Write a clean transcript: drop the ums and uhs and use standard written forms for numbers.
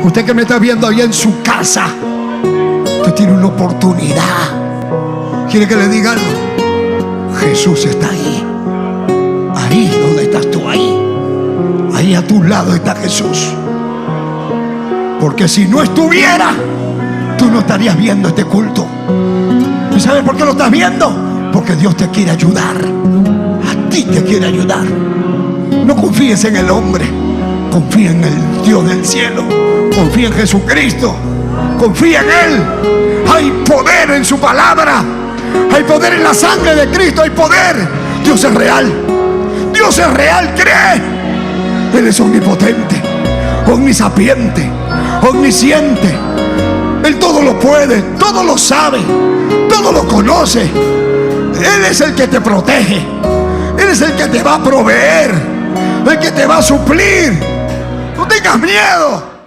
Usted que me está viendo allá en su casa, usted tiene una oportunidad. ¿Quiere que le diga algo? Jesús está ahí. Ahí donde estás tú, ahí a tu lado está Jesús. Porque si no estuviera, tú no estarías viendo este culto. ¿Y sabes por qué lo estás viendo? Porque Dios te quiere ayudar. A ti te quiere ayudar. No confíes en el hombre, confía en el Dios del cielo. Confía en Jesucristo, confía en Él. Hay poder en su palabra, hay poder en la sangre de Cristo, hay poder. Dios es real, Dios es real, cree. Él es omnipotente, omnisapiente, omnisciente. Él todo lo puede, todo lo sabe, todo lo conoce. Él es el que te protege, Él es el que te va a proveer, el que te va a suplir. No tengas miedo.